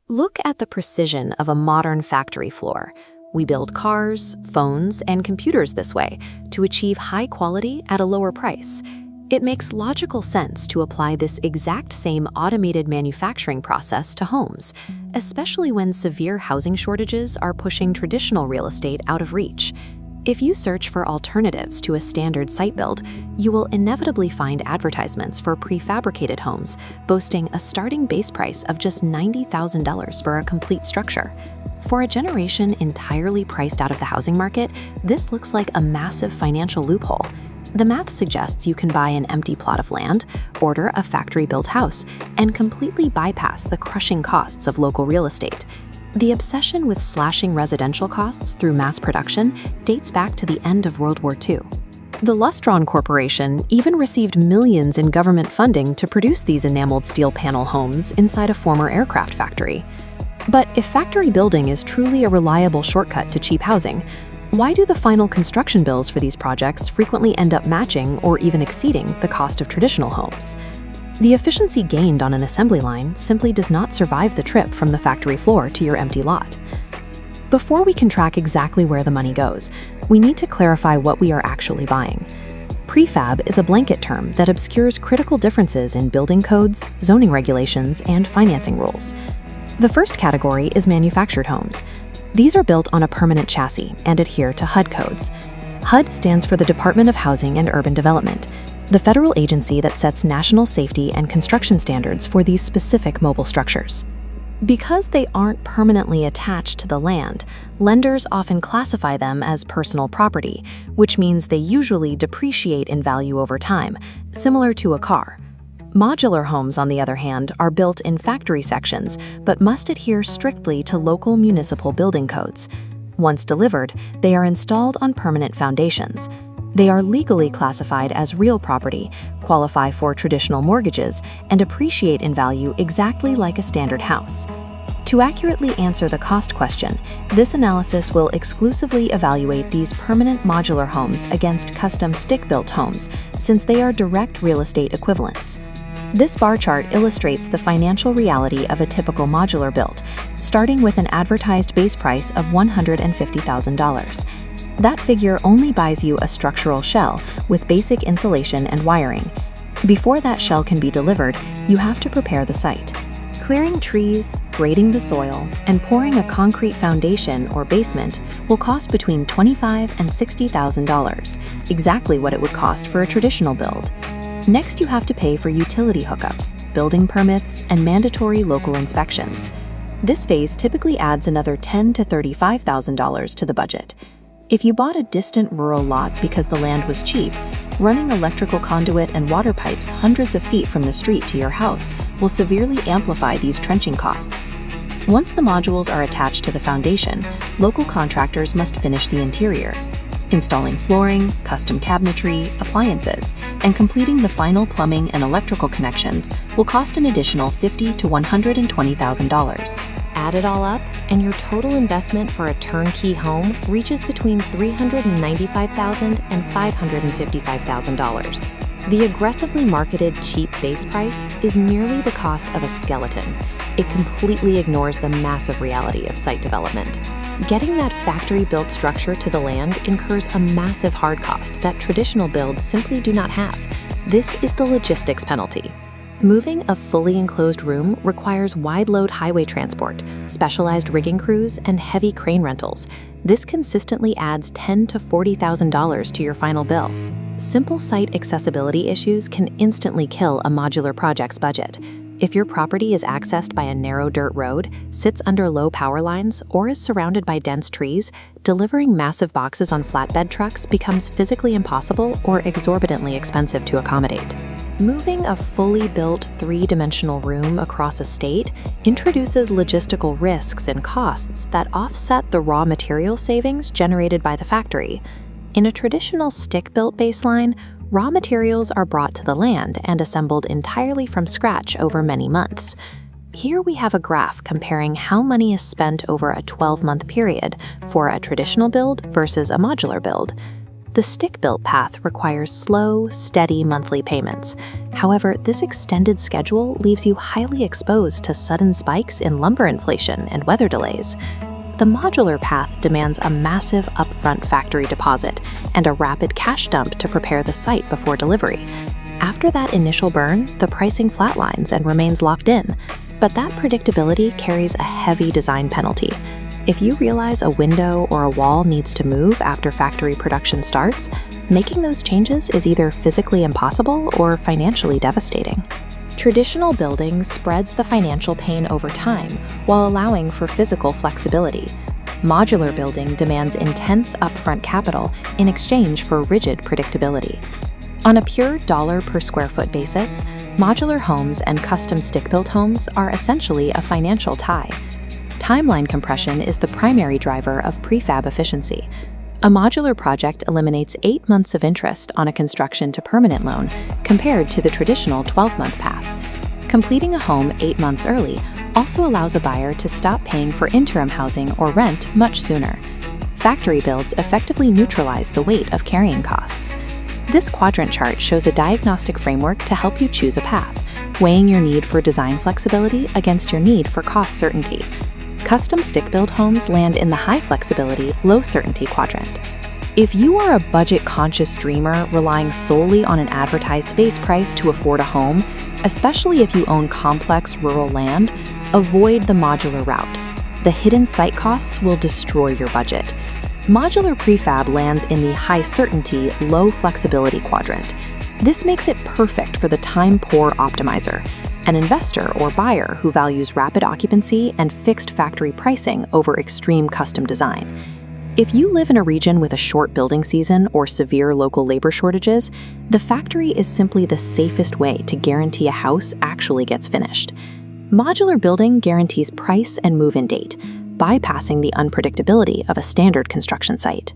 Look at the precision of a modern factory floor. We build cars, phones, and computers this way to achieve high quality at a lower price. It makes logical sense to apply this exact same automated manufacturing process to homes, especially when severe housing shortages are pushing traditional real estate out of reach. If you search for alternatives to a standard site build, you will inevitably find advertisements for prefabricated homes boasting a starting base price of just $90,000 for a complete structure. For a generation entirely priced out of the housing market, this looks like a massive financial loophole. The math suggests you can buy an empty plot of land, order a factory-built house, and completely bypass the crushing costs of local real estate. The obsession with slashing residential costs through mass production dates back to the end of World War II. The Lustron Corporation even received millions in government funding to produce these enameled steel panel homes inside a former aircraft factory. But if factory building is truly a reliable shortcut to cheap housing, why do the final construction bills for these projects frequently end up matching or even exceeding the cost of traditional homes? The efficiency gained on an assembly line simply does not survive the trip from the factory floor to your empty lot. Before we can track exactly where the money goes, we need to clarify what we are actually buying. Prefab is a blanket term that obscures critical differences in building codes, zoning regulations, and financing rules. The first category is manufactured homes. These are built on a permanent chassis and adhere to HUD codes. HUD stands for the Department of Housing and Urban Development, the federal agency that sets national safety and construction standards for these specific mobile structures. Because they aren't permanently attached to the land, lenders often classify them as personal property, which means they usually depreciate in value over time, similar to a car. Modular homes, on the other hand, are built in factory sections, but must adhere strictly to local municipal building codes. Once delivered, they are installed on permanent foundations. They are legally classified as real property, qualify for traditional mortgages, and appreciate in value exactly like a standard house. To accurately answer the cost question, this analysis will exclusively evaluate these permanent modular homes against custom stick-built homes, since they are direct real estate equivalents. This bar chart illustrates the financial reality of a typical modular build, starting with an advertised base price of $150,000. That figure only buys you a structural shell with basic insulation and wiring. Before that shell can be delivered, you have to prepare the site. Clearing trees, grading the soil, and pouring a concrete foundation or basement will cost between $25,000 and $60,000, exactly what it would cost for a traditional build. Next, you have to pay for utility hookups, building permits, and mandatory local inspections. This phase typically adds another $10,000 to $35,000 to the budget. If you bought a distant rural lot because the land was cheap, running electrical conduit and water pipes hundreds of feet from the street to your house will severely amplify these trenching costs. Once the modules are attached to the foundation, local contractors must finish the interior. Installing flooring, custom cabinetry, appliances, and completing the final plumbing and electrical connections will cost an additional $50,000 to $120,000. Add it all up, and your total investment for a turnkey home reaches between $395,000 and $555,000. The aggressively marketed cheap base price is merely the cost of a skeleton. It completely ignores the massive reality of site development. Getting that factory-built structure to the land incurs a massive hard cost that traditional builds simply do not have. This is the logistics penalty. Moving a fully enclosed room requires wide-load highway transport, specialized rigging crews, and heavy crane rentals. This consistently adds $10,000 to $40,000 to your final bill. Simple site accessibility issues can instantly kill a modular project's budget. If your property is accessed by a narrow dirt road, sits under low power lines, or is surrounded by dense trees, delivering massive boxes on flatbed trucks becomes physically impossible or exorbitantly expensive to accommodate. Moving a fully built three-dimensional room across a state introduces logistical risks and costs that offset the raw material savings generated by the factory. In a traditional stick-built baseline, raw materials are brought to the land and assembled entirely from scratch over many months. Here we have a graph comparing how money is spent over a 12-month period for a traditional build versus a modular build. The stick-built path requires slow, steady monthly payments. However, this extended schedule leaves you highly exposed to sudden spikes in lumber inflation and weather delays. The modular path demands a massive upfront factory deposit and a rapid cash dump to prepare the site before delivery. After that initial burn, the pricing flatlines and remains locked in, but that predictability carries a heavy design penalty. If you realize a window or a wall needs to move after factory production starts, making those changes is either physically impossible or financially devastating. Traditional building spreads the financial pain over time while allowing for physical flexibility. Modular building demands intense upfront capital in exchange for rigid predictability. On a pure dollar per square foot basis, modular homes and custom stick-built homes are essentially a financial tie. Timeline compression is the primary driver of prefab efficiency. A modular project eliminates 8 months of interest on a construction to permanent loan compared to the traditional 12-month path. Completing a home 8 months early also allows a buyer to stop paying for interim housing or rent much sooner. Factory builds effectively neutralize the weight of carrying costs. This quadrant chart shows a diagnostic framework to help you choose a path, weighing your need for design flexibility against your need for cost certainty. Custom stick-built homes land in the high flexibility, low certainty quadrant. If you are a budget-conscious dreamer relying solely on an advertised base price to afford a home, especially if you own complex rural land, avoid the modular route. The hidden site costs will destroy your budget. Modular prefab lands in the high certainty, low flexibility quadrant. This makes it perfect for the time-poor optimizer, an investor or buyer who values rapid occupancy and fixed factory pricing over extreme custom design. If you live in a region with a short building season or severe local labor shortages, the factory is simply the safest way to guarantee a house actually gets finished. Modular building guarantees price and move-in date, bypassing the unpredictability of a standard construction site.